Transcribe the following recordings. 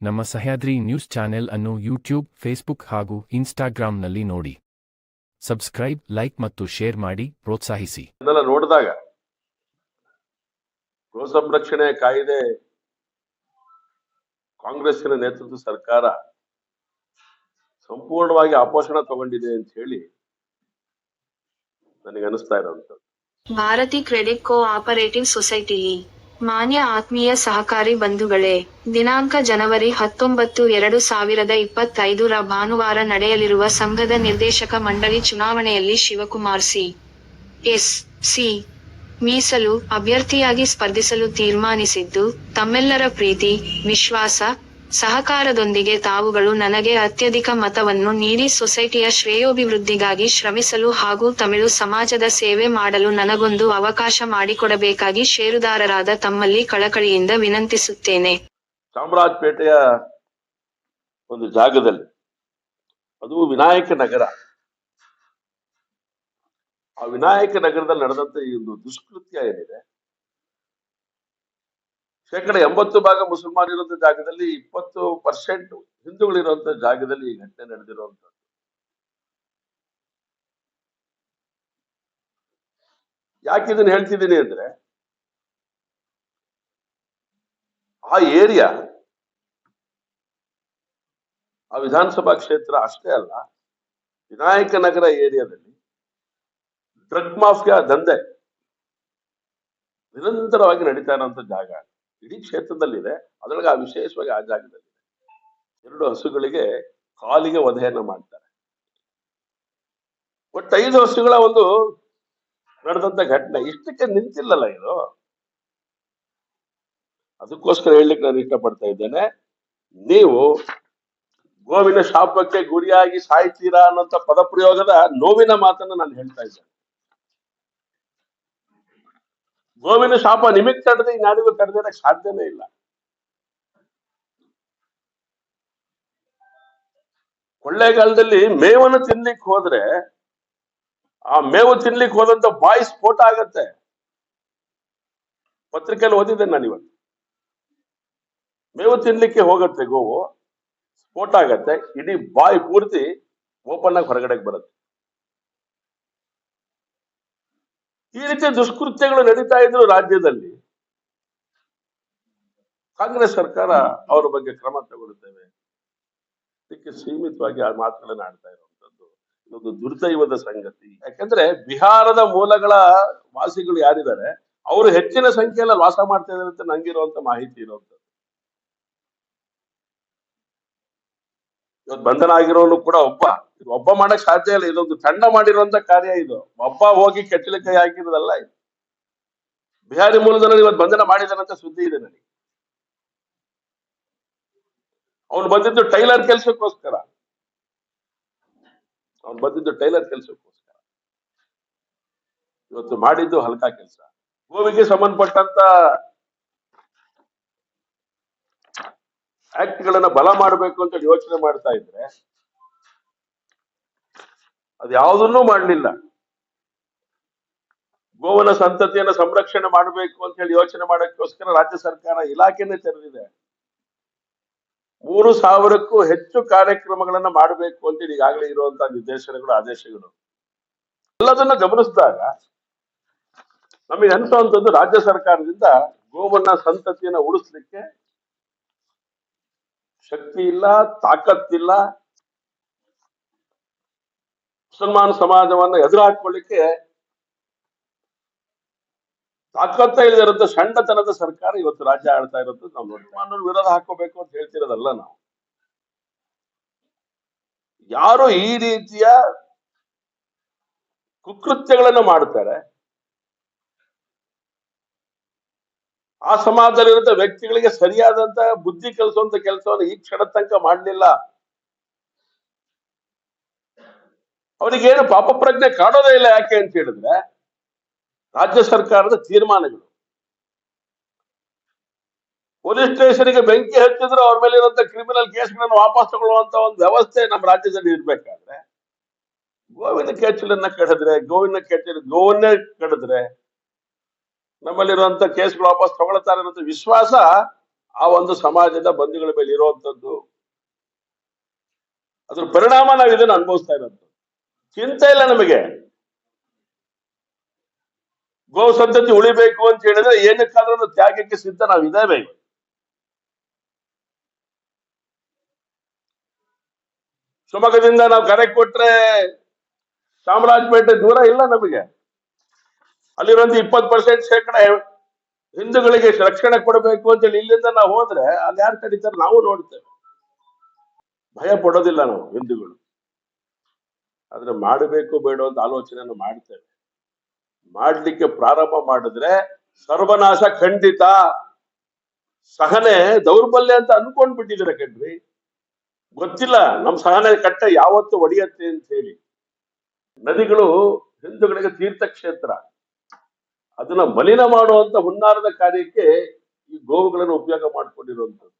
ನಮ್ಮ Sahyadri news channel ಅನ್ನು YouTube, Facebook ಹಾಗೂ ಇನ್ಸ್ಟಾಗ್ರಾಂನಲ್ಲಿ ನೋಡಿ. ಸಬ್ಸ್ಕ್ರೈಬ್, ಲೈಕ್ ಮತ್ತು ಶೇರ್ ಮಾಡಿ ಪ್ರೋತ್ಸಾಹಿಸಿ. ಇದೆಲ್ಲ ನೋಡಿದಾಗ ಗೋ ಸಂರಕ್ಷಣೆ ಕಾಯ್ದೆ ಕಾಂಗ್ರೆಸ್ಸಿನ ನೇತೃತ್ವದ ಸರ್ಕಾರ ಸಂಪೂರ್ಣವಾಗಿ ಅಪೋಷಣ ತಗೊಂಡಿದೆ ಅಂತ ಹೇಳಿ ನನಗೆ ಅನಿಸ್ತಾ ಇರೋಂಥದ್ದು. Bharathi credit cooperative society. ಮಾನ್ಯ ಆತ್ಮೀಯ ಸಹಕಾರಿ ಬಂಧುಗಳೇ, ದಿನಾಂಕ ಜನವರಿ 19, 2025 ಭಾನುವಾರ ನಡೆಯಲಿರುವ ಸಂಘದ ನಿರ್ದೇಶಕ ಮಂಡಳಿ ಚುನಾವಣೆಯಲ್ಲಿ ಶಿವಕುಮಾರ್ ಸಿ. ಮೀಸಲು ಅಭ್ಯರ್ಥಿಯಾಗಿ ಸ್ಪರ್ಧಿಸಲು ತೀರ್ಮಾನಿಸಿದ್ದು, ತಮ್ಮೆಲ್ಲರ ಪ್ರೀತಿ, ವಿಶ್ವಾಸ, ಸಹಕಾರದೊಂದಿಗೆ ತಾವುಗಳು ನನಗೆ ಅತ್ಯಧಿಕ ಮತವನ್ನು ನೀಡಿ ಸೊಸೈಟಿಯ ಶ್ರೇಯೋಭಿವೃದ್ಧಿಗಾಗಿ ಶ್ರಮಿಸಲು ಹಾಗೂ ತಮಿಳು ಸಮಾಜದ ಸೇವೆ ಮಾಡಲು ನನಗೊಂದು ಅವಕಾಶ ಮಾಡಿಕೊಡಬೇಕಾಗಿ ಷೇರುದಾರರಾದ ತಮ್ಮಲ್ಲಿ ಕಳಕಳಿಯಿಂದ ವಿನಂತಿಸುತ್ತೇನೆ. ಚಾಮರಾಜಪೇಟೆಯ ಒಂದು ಜಾಗದಲ್ಲಿ, ಅದು ವಿನಾಯಕ ನಗರ, ಆ ವಿನಾಯಕ ನಗರದಲ್ಲಿ ನಡೆದಂತ ಈ ಒಂದು ದುಷ್ಕೃತ್ಯ ಏನಿದೆ, 80% ಮುಸಲ್ಮಾನರಿರುವಂತ ಜಾಗದಲ್ಲಿ 20% ಹಿಂದೂಗಳಿರುವಂತ ಜಾಗದಲ್ಲಿ ಈ ಘಟನೆ ನಡೆದಿರುವಂತದ್ದು. ಯಾಕೆ ಇದನ್ನ ಹೇಳ್ತಿದ್ದೀನಿ ಅಂದ್ರೆ, ಆ ಏರಿಯಾ, ಆ ವಿಧಾನಸಭಾ ಕ್ಷೇತ್ರ ಅಷ್ಟೇ ಅಲ್ಲ, ವಿನಾಯಕ ನಗರ ಏರಿಯಾದಲ್ಲಿ ಡ್ರಗ್ ಮಾಫಿಯಾ ದಂಧೆ ನಿರಂತರವಾಗಿ ನಡೀತಾ ಇರುವಂತ ಜಾಗ ಇಡೀ ಕ್ಷೇತ್ರದಲ್ಲಿದೆ. ಅದರೊಳಗೆ ವಿಶೇಷವಾಗಿ ಆ ಜಾಗದಲ್ಲಿ 2 ಹಸುಗಳಿಗೆ ಕಾಲಿಗೆ ವಧೆಯನ್ನ ಮಾಡ್ತಾರೆ. ಒಟ್ಟು 5 ವರ್ಷಗಳ ಒಂದು ನಡೆದಂತ ಘಟನೆ ಇಷ್ಟಕ್ಕೆ ನಿಂತಿಲ್ಲಲ್ಲ ಇದು. ಅದಕ್ಕೋಸ್ಕರ ಹೇಳಲಿಕ್ಕೆ ನಾನು ಇಷ್ಟಪಡ್ತಾ ಇದ್ದೇನೆ, ನೀವು ಗೋವಿನ ಶಾಪಕ್ಕೆ ಗುರಿಯಾಗಿ ಸಾಯ್ತೀರಾ ಅನ್ನೋಂಥ ಪದಪ್ರಯೋಗದ ನೋವಿನ ಮಾತನ್ನ ನಾನು ಹೇಳ್ತಾ ಇದ್ದೇನೆ. ಗೋವಿನ ಶಾಪ ನಿಮಗೆ ತಡೆದು ಇನ್ಯಾರಿಗೂ ತಡೆದಿರಕ್ಕೆ ಸಾಧ್ಯನೇ ಇಲ್ಲ. ಕೊಳ್ಳೇಗಾಲದಲ್ಲಿ ಮೇವನ್ನು ತಿನ್ಲಿಕ್ಕೆ ಹೋದ್ರೆ, ಆ ಮೇವು ತಿನ್ಲಿಕ್ಕೆ ಹೋದಂತ ಬಾಯಿ ಸ್ಫೋಟ ಆಗತ್ತೆ. ಪತ್ರಿಕೆಯಲ್ಲಿ ಓದಿದ್ದೇನೆ ನಾನು ಇವತ್ತು. ಮೇವು ತಿನ್ಲಿಕ್ಕೆ ಹೋಗತ್ತೆ ಗೋವು, ಸ್ಫೋಟ ಆಗತ್ತೆ, ಇಡೀ ಬಾಯಿ ಪೂರ್ತಿ ಓಪನ್ ಆಗಿ ಹೊರಗಡೆಗೆ ಬರುತ್ತೆ. ಈ ರೀತಿಯ ದುಷ್ಕೃತ್ಯಗಳು ನಡೀತಾ ಇದ್ರು ರಾಜ್ಯದಲ್ಲಿ. ಕಾಂಗ್ರೆಸ್ ಸರ್ಕಾರ ಅವರ ಬಗ್ಗೆ ಕ್ರಮ ತಗೊಳ್ಳುತ್ತೇವೆ, ಇದಕ್ಕೆ ಸೀಮಿತವಾಗಿ ಆ ಮಾತುಗಳನ್ನ ಆಡ್ತಾ ಇರುವಂತದ್ದು ಇದೊಂದು ದುರ್ದೈವದ ಸಂಗತಿ. ಯಾಕಂದ್ರೆ ಬಿಹಾರದ ಮೂಲಗಳ ವಾಸಿಗಳು ಯಾರಿದ್ದಾರೆ, ಅವರು ಹೆಚ್ಚಿನ ಸಂಖ್ಯೆಯಲ್ಲಿ ವಾಸ ಮಾಡ್ತಾ ಇದ್ದಾರೆ ಅಂತ ನಂಗಿರುವಂತ ಮಾಹಿತಿ ಇರುವಂತದ್ದು. ಇವತ್ತು ಬಂಧನ ಆಗಿರೋನು ಕೂಡ ಒಬ್ಬ ಮಾಡಕ್ ಸಾಧ್ಯ ಇಲ್ಲ. ಇದೊಂದು ತಂಡ ಮಾಡಿರುವಂತ ಕಾರ್ಯ ಇದು. ಒಬ್ಬ ಹೋಗಿ ಕೆಚ್ಚಲ ಕೈ ಹಾಕಿರೋದಲ್ಲ ಇದು. ಬಿಹಾರಿ ಮೂಲದಲ್ಲಿ ಇವತ್ತು ಬಂಧನ ಮಾಡಿದಾರಂತ ಸುದ್ದಿ ಇದೆ ನನಗೆ. ಅವನು ಬಂದಿದ್ದು ಟೈಲರ್ ಕೆಲ್ಸಕ್ಕೋಸ್ಕರ. ಇವತ್ತು ಮಾಡಿದ್ದು ಹಲ್ಕಾ ಕೆಲಸ. ಗೋವಿಗೆ ಸಂಬಂಧಪಟ್ಟಂತ ಆಕ್ಟ್ ಗಳನ್ನ ಬಲ ಮಾಡಬೇಕು ಅಂತ ಯೋಚನೆ ಮಾಡ್ತಾ ಇದ್ರೆ, ಅದು ಯಾವುದನ್ನೂ ಮಾಡಲಿಲ್ಲ. ಗೋವನ ಸಂತತಿಯನ್ನ ಸಂರಕ್ಷಣೆ ಮಾಡಬೇಕು ಅಂತ ಹೇಳಿ ಯೋಚನೆ ಮಾಡೋಕ್ಕೋಸ್ಕರ ರಾಜ್ಯ ಸರ್ಕಾರ ಇಲಾಖೆನೇ ತೆರೆದಿದೆ. 3000ಕ್ಕೂ ಹೆಚ್ಚು ಕಾರ್ಯಕ್ರಮಗಳನ್ನ ಮಾಡಬೇಕು ಅಂತೇಳಿ ಈಗಾಗಲೇ ಇರುವಂತಹ ನಿರ್ದೇಶನಗಳು, ಆದೇಶಗಳು ಎಲ್ಲದನ್ನ ಗಮನಿಸಿದಾಗ ನಮಗೆ ಅನಿಸುವಂತದ್ದು, ರಾಜ್ಯ ಸರ್ಕಾರದಿಂದ ಗೋವನ್ನ ಸಂತತಿಯನ್ನ ಉಳಿಸ್ಲಿಕ್ಕೆ ಶಕ್ತಿ ಇಲ್ಲ, ತಾಕತ್ತಿಲ್ಲ. ಮುಸಲ್ಮಾನ ಸಮಾಜವನ್ನ ಎದುರು ಹಾಕೊಳ್ಳಿಕ್ಕೆ ತಾಕತ್ತ ಇಲ್ಲದಿರುವಂತ ಷಂಡತನದ ಸರ್ಕಾರ ಇವತ್ತು ರಾಜ್ಯ ಆಳ್ತಾ ಇರೋದು ನಾವು ನೋಡಿ. ವಿರೋಧ ಹಾಕೋಬೇಕು ಅಂತ ಹೇಳ್ತಿರೋದಲ್ಲ ನಾವು. ಯಾರು ಈ ರೀತಿಯ ಕುಕೃತ್ಯಗಳನ್ನು ಮಾಡ್ತಾರೆ, ಆ ಸಮಾಜದಲ್ಲಿರುವಂತ ವ್ಯಕ್ತಿಗಳಿಗೆ ಸರಿಯಾದಂತ ಬುದ್ಧಿ ಕಲಿಸುವಂತ ಕೆಲಸವನ್ನು ಈ ಕ್ಷಣ ತನಕ ಮಾಡಲಿಲ್ಲ. ಅವರಿಗೇನು ಪಾಪ ಪ್ರಜ್ಞೆ ಕಾಣೋದೇ ಇಲ್ಲ. ಯಾಕೆ ಅಂತ ಹೇಳಿದ್ರೆ, ರಾಜ್ಯ ಸರ್ಕಾರದ ತೀರ್ಮಾನಗಳು. ಪೊಲೀಸ್ ಸ್ಟೇಷನ್ಗೆ ಬೆಂಕಿ ಹಚ್ಚಿದ್ರು ಅವ್ರ ಮೇಲೆ ಇರುವಂತ ಕ್ರಿಮಿನಲ್ ಕೇಸ್ಗಳನ್ನು ವಾಪಸ್ ತಗೊಳ್ಳುವಂತ ಒಂದು ವ್ಯವಸ್ಥೆ ನಮ್ಮ ರಾಜ್ಯದಲ್ಲಿ ಇರ್ಬೇಕಾದ್ರೆ, ಗೋವಿನ ಕೆಚ್ಚಲನ್ನ ಕಡಿದ್ರೆ, ಗೋವನ್ನೇ ಕಡಿದ್ರೆ ನಮ್ಮಲ್ಲಿರುವಂತ ಕೇಸ್ಗಳು ವಾಪಸ್ ತಗೊಳ್ತಾರೆ ಅನ್ನೋ ವಿಶ್ವಾಸ ಆ ಒಂದು ಸಮಾಜದ ಬಂಧುಗಳ ಮೇಲೆ ಇರುವಂತದ್ದು. ಅದ್ರ ಪರಿಣಾಮ ನಾವು ಇದನ್ನು ಅನುಭವಿಸ್ತಾ ಇರೋದು. ಚಿಂತೆ ಇಲ್ಲ ನಮಗೆ. ಗೋ ಸಂತತಿ ಉಳಿಬೇಕು ಅಂತ ಹೇಳಿದ್ರೆ ಏನಕ್ಕಾದ್ರೂ ತ್ಯಾಗಕ್ಕೆ ಸಿದ್ಧ ನಾವಿದ್ದೇವೆ. ಶಿವಮೊಗ್ಗದಿಂದ ನಾವು ಕರೆ ಕೊಟ್ರೆ ಚಾಮರಾಜಪೇಟೆ ದೂರ ಇಲ್ಲ ನಮಗೆ. ಅಲ್ಲಿರುವಂತ 20% ಹಿಂದೂಗಳಿಗೆ ರಕ್ಷಣೆ ಕೊಡಬೇಕು ಅಂತೇಳಿ ಇಲ್ಲಿಂದ ನಾವು ಹೋದ್ರೆ ಅಲ್ಲಿ ಯಾರು ತಡೀತಾರೆ ನಾವು ನೋಡ್ತೇವೆ. ಭಯ ಪಡೋದಿಲ್ಲ ನಾವು ಹಿಂದೂಗಳು. ಆದ್ರೆ ಮಾಡಬೇಕು ಬೇಡ ಅಂತ ಆಲೋಚನೆಯನ್ನು ಮಾಡ್ತೇವೆ. ಮಾಡ್ಲಿಕ್ಕೆ ಪ್ರಾರಂಭ ಮಾಡಿದ್ರೆ ಸರ್ವನಾಶ ಖಂಡಿತ. ಸಹನೆ ದೌರ್ಬಲ್ಯ ಅಂತ ಅನ್ಕೊಂಡ್ ಬಿಟ್ಟಿದ್ರೆ ಕಣ್ರಿ. ಗೊತ್ತಿಲ್ಲ ನಮ್ ಸಹನೆ ಕಟ್ಟ ಯಾವತ್ತು ಒಡೆಯತ್ತೆ ಅಂತ ಹೇಳಿ. ನದಿಗಳು ಹಿಂದೂಗಳಿಗೆ ತೀರ್ಥಕ್ಷೇತ್ರ. ಅದನ್ನ ಮಲಿನ ಮಾಡುವಂತ ಹುನ್ನಾರದ ಕಾರ್ಯಕ್ಕೆ ಈ ಗೋವುಗಳನ್ನು ಉಪಯೋಗ ಮಾಡ್ಕೊಂಡಿರುವಂತದ್ದು.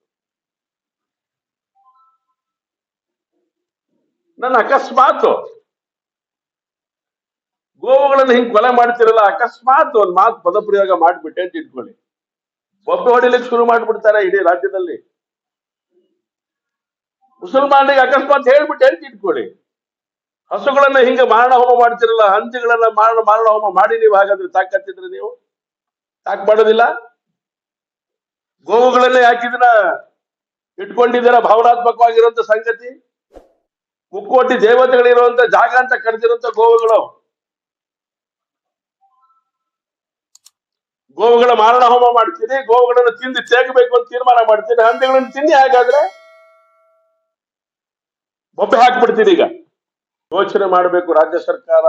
ನನ್ನ ಅಕಸ್ಮಾತ್ ಗೋವುಗಳನ್ನು ಹಿಂಗ್ ಕೊಲೆ ಮಾಡ್ತಿರಲ್ಲ, ಅಕಸ್ಮಾತ್ ಒಂದ್ ಮಾತು ಪದಪ್ರಯೋಗ ಮಾಡ್ಬಿಟ್ಟೆ ಅಂತ ಇಟ್ಕೊಳ್ಳಿ, ಬೊಬ್ಬೆ ಹೊಡಿಲಿಕ್ಕೆ ಶುರು ಮಾಡ್ಬಿಡ್ತಾರೆ ಇಡೀ ರಾಜ್ಯದಲ್ಲಿ. ಮುಸಲ್ಮಾನರಿಗೆ ಅಕಸ್ಮಾತ್ ಹೇಳ್ಬಿಟ್ಟೆ ಅಂತ ಇಟ್ಕೊಳ್ಳಿ, ಹಸುಗಳನ್ನ ಹಿಂಗೆ ಮಾರಣ ಹೋಮ ಮಾಡ್ತಿರಲ್ಲ, ಹಂದಿಗಳನ್ನ ಮಾರಣ ಹೋಮ ಮಾಡಿ ನೀವು ಹಾಗಾದ್ರೆ ತಾಕತ್ತಿದ್ರೆ ನೀವು ಯಾಕೆ ಮಾಡೋದಿಲ್ಲ? ಗೋವುಗಳನ್ನ ಯಾಕಿದನ್ನ ಇಟ್ಕೊಂಡಿದ್ದೀರಾ? ಭಾವನಾತ್ಮಕವಾಗಿರುವಂತ ಸಂಗತಿ. ಮುಕ್ಕೋಟಿ ದೇವತೆಗಳಿರುವಂತ ಜಾಗ ಅಂತ ಕರೆದಿರುವಂತ ಗೋವುಗಳು. ಗೋವುಗಳ ಮಾರಣ ಹೋಮ ಮಾಡ್ತೀರಿ, ಗೋವುಗಳನ್ನು ತಿಂದು ತೇಗಬೇಕು ಅಂತ ತೀರ್ಮಾನ ಮಾಡ್ತೀರಿ, ಹಂದಿಗಳನ್ನು ತಿನ್ನಿ ಹಾಗಾದ್ರೆ ಬೊಬ್ಬೆ ಹಾಕ್ಬಿಡ್ತೀರಿ. ಈಗ ಯೋಚನೆ ಮಾಡಬೇಕು ರಾಜ್ಯ ಸರ್ಕಾರ.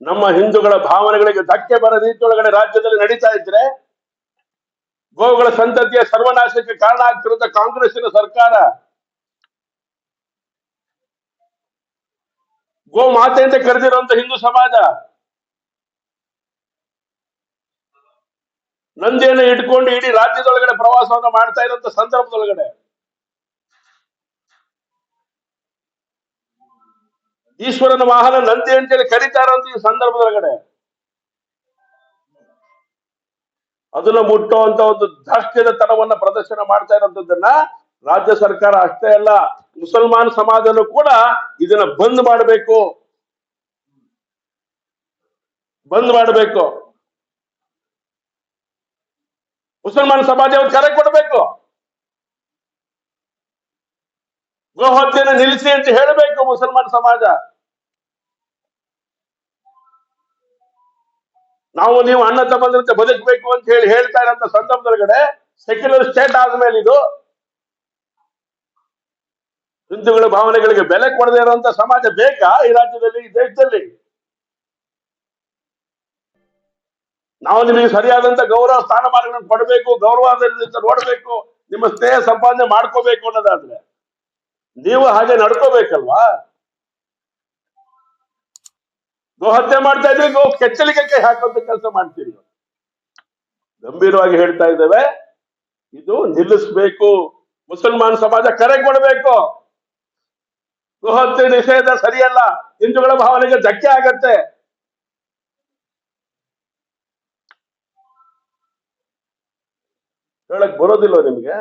ನಮ್ಮ ಹಿಂದೂಗಳ ಭಾವನೆಗಳಿಗೆ ಧಕ್ಕೆ ಬರ ರೀತಿಯೊಳಗಡೆ ರಾಜ್ಯದಲ್ಲಿ ನಡೀತಾ ಇದ್ರೆ, ಗೋವುಗಳ ಸಂತತಿಯ ಸರ್ವನಾಶಕ್ಕೆ ಕಾರಣ ಆಗ್ತಿರುವಂತ ಕಾಂಗ್ರೆಸ್ಸಿನ ಸರ್ಕಾರ, ಗೋ ಮಾತೆ ಅಂತ ಕರೆದಿರುವಂತ ಹಿಂದೂ ಸಮಾಜ, ನಂದಿಯನ್ನು ಇಟ್ಕೊಂಡು ಇಡೀ ರಾಜ್ಯದೊಳಗಡೆ ಪ್ರವಾಸವನ್ನು ಮಾಡ್ತಾ ಇರುವಂತ ಸಂದರ್ಭದೊಳಗಡೆ ಈಶ್ವರನ ವಾಹನ ನಂದಿ ಅಂತೇಳಿ ಕರೀತಾ ಇರುವಂತ ಈ ಸಂದರ್ಭದೊಳಗಡೆ ಅದನ್ನ ಮುಟ್ಟುವಂತ ಒಂದು ಧಾರ್ಷ್ಟ್ಯದ ತನವನ್ನ ಪ್ರದರ್ಶನ ಮಾಡ್ತಾ ಇರುವಂತದ್ದನ್ನ ರಾಜ್ಯ ಸರ್ಕಾರ ಅಷ್ಟೇ ಅಲ್ಲ, ಮುಸಲ್ಮಾನ್ ಸಮಾಜನೂ ಕೂಡ ಇದನ್ನ ಬಂದ್ ಮಾಡಬೇಕು. ಮುಸಲ್ಮಾನ್ ಸಮಾಜ ಒಂದು ಕರೆ ಕೊಡಬೇಕು. ಗೋಹತ್ಯೆಯನ್ನು ನಿಲ್ಲಿಸಿ ಅಂತ ಹೇಳಬೇಕು ಮುಸಲ್ಮಾನ್ ಸಮಾಜ. ನಾವು ನೀವು ಅಣ್ಣ ತಮ್ಮಂದಿರಂತೆ ಬದುಕಬೇಕು ಅಂತ ಹೇಳಿ ಹೇಳ್ತಾ ಇರೋಂಥ ಸಂದರ್ಭದೊಳಗಡೆ ಸೆಕ್ಯುಲರ್ ಸ್ಟೇಟ್ ಆದ್ಮೇಲೆ ಇದು ಹಿಂದೂಗಳ ಭಾವನೆಗಳಿಗೆ ಬೆಲೆ ಕೊಡದೇ ಇರುವಂತ ಸಮಾಜ ಬೇಕಾ ಈ ರಾಜ್ಯದಲ್ಲಿ, ಈ ದೇಶದಲ್ಲಿ? ನಾವು ನಿಮಗೆ ಸರಿಯಾದಂತ ಗೌರವ ಸ್ಥಾನಮಾನಗಳನ್ನು ಕೊಡಬೇಕು, ಗೌರವದಿಂದ ನೋಡ್ಬೇಕು, ನಿಮ್ಮ ಸ್ನೇಹ ಸಂಪಾದನೆ ಮಾಡ್ಕೋಬೇಕು ಅನ್ನೋದಾದ್ರೆ ನೀವು ಹಾಗೆ ನಡ್ಕೋಬೇಕಲ್ವಾ? ಗೋ ಹತ್ಯೆ ಮಾಡ್ತಾ ಇದ್ರಿ, ಗೋ ಕೆಚ್ಚಲಿಗೆ ಹಾಕುವಂತ ಕೆಲಸ ಮಾಡ್ತೀರಿ. ಗಂಭೀರವಾಗಿ ಹೇಳ್ತಾ ಇದ್ದೇವೆ, ಇದು ನಿಲ್ಲಿಸ್ಬೇಕು. ಮುಸಲ್ಮಾನ್ ಸಮಾಜ ಕರೆ ಕೊಡಬೇಕು. ಗೋಹತ್ಯೆ ನಿಷೇಧ ಸರಿಯಲ್ಲ, ಹಿಂದೂಗಳ ಭಾವನೆಗೆ ಧಕ್ಕೆ ಆಗತ್ತೆ. ಹೇಳಕ್ ಬರೋದಿಲ್ವ ನಿಮ್ಗೆ?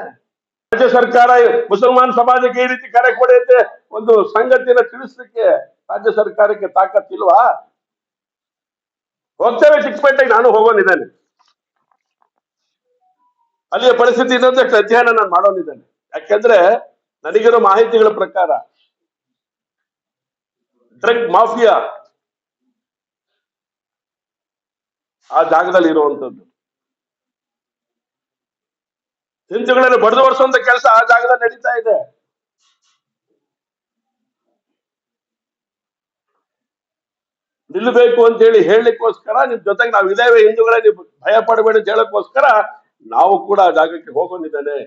ರಾಜ್ಯ ಸರ್ಕಾರ ಮುಸಲ್ಮಾನ್ ಸಮಾಜಕ್ಕೆ ಈ ರೀತಿ ಕರೆ ಕೊಡುತ್ತೆ ಒಂದು ಸಂಗತಿಯನ್ನು ತಿಳಿಸ್ಲಿಕ್ಕೆ ರಾಜ್ಯ ಸರ್ಕಾರಕ್ಕೆ ತಾಕತ್ತಿಲ್ವಾ? ಹೋಗ್ತೇವೆ ಚಿಕ್ಕಪೇಟೆಗೆ, ನಾನು ಹೋಗೋನಿದ್ದೇನೆ. ಅಲ್ಲಿಯ ಪರಿಸ್ಥಿತಿ ಇನ್ನೊಂದಷ್ಟು ಅಧ್ಯಯನ ನಾನು ಮಾಡೋನಿದ್ದೇನೆ. ಯಾಕೆಂದ್ರೆ ನನಗಿರೋ ಮಾಹಿತಿಗಳ ಪ್ರಕಾರ ಡ್ರಗ್ ಮಾಫಿಯಾ ಆ ಜಾಗದಲ್ಲಿ ಇರುವಂತದ್ದು, ಹಿಂದೂಗಳನ್ನು ಬಡಿದು ಓಡಿಸುವಂತ ಕೆಲಸ ಆ ಜಾಗದಲ್ಲಿ ನಡೀತಾ ಇದೆ. ನಿಲ್ಲಬೇಕು ಅಂತ ಹೇಳಿ ಹೇಳಲಿಕ್ಕೋಸ್ಕರ ನಿಮ್ ಜೊತೆಗೆ ನಾವು ಇದ್ದೇವೆ, ಹಿಂದೂಗಳೇ ನೀವು ಭಯ ಪಡಬೇಡಿ ಅಂತ ಹೇಳಕ್ಕೋಸ್ಕರ ನಾವು ಕೂಡ ಆ ಜಾಗಕ್ಕೆ ಹೋಗೋನಿದ್ದೇನೆ.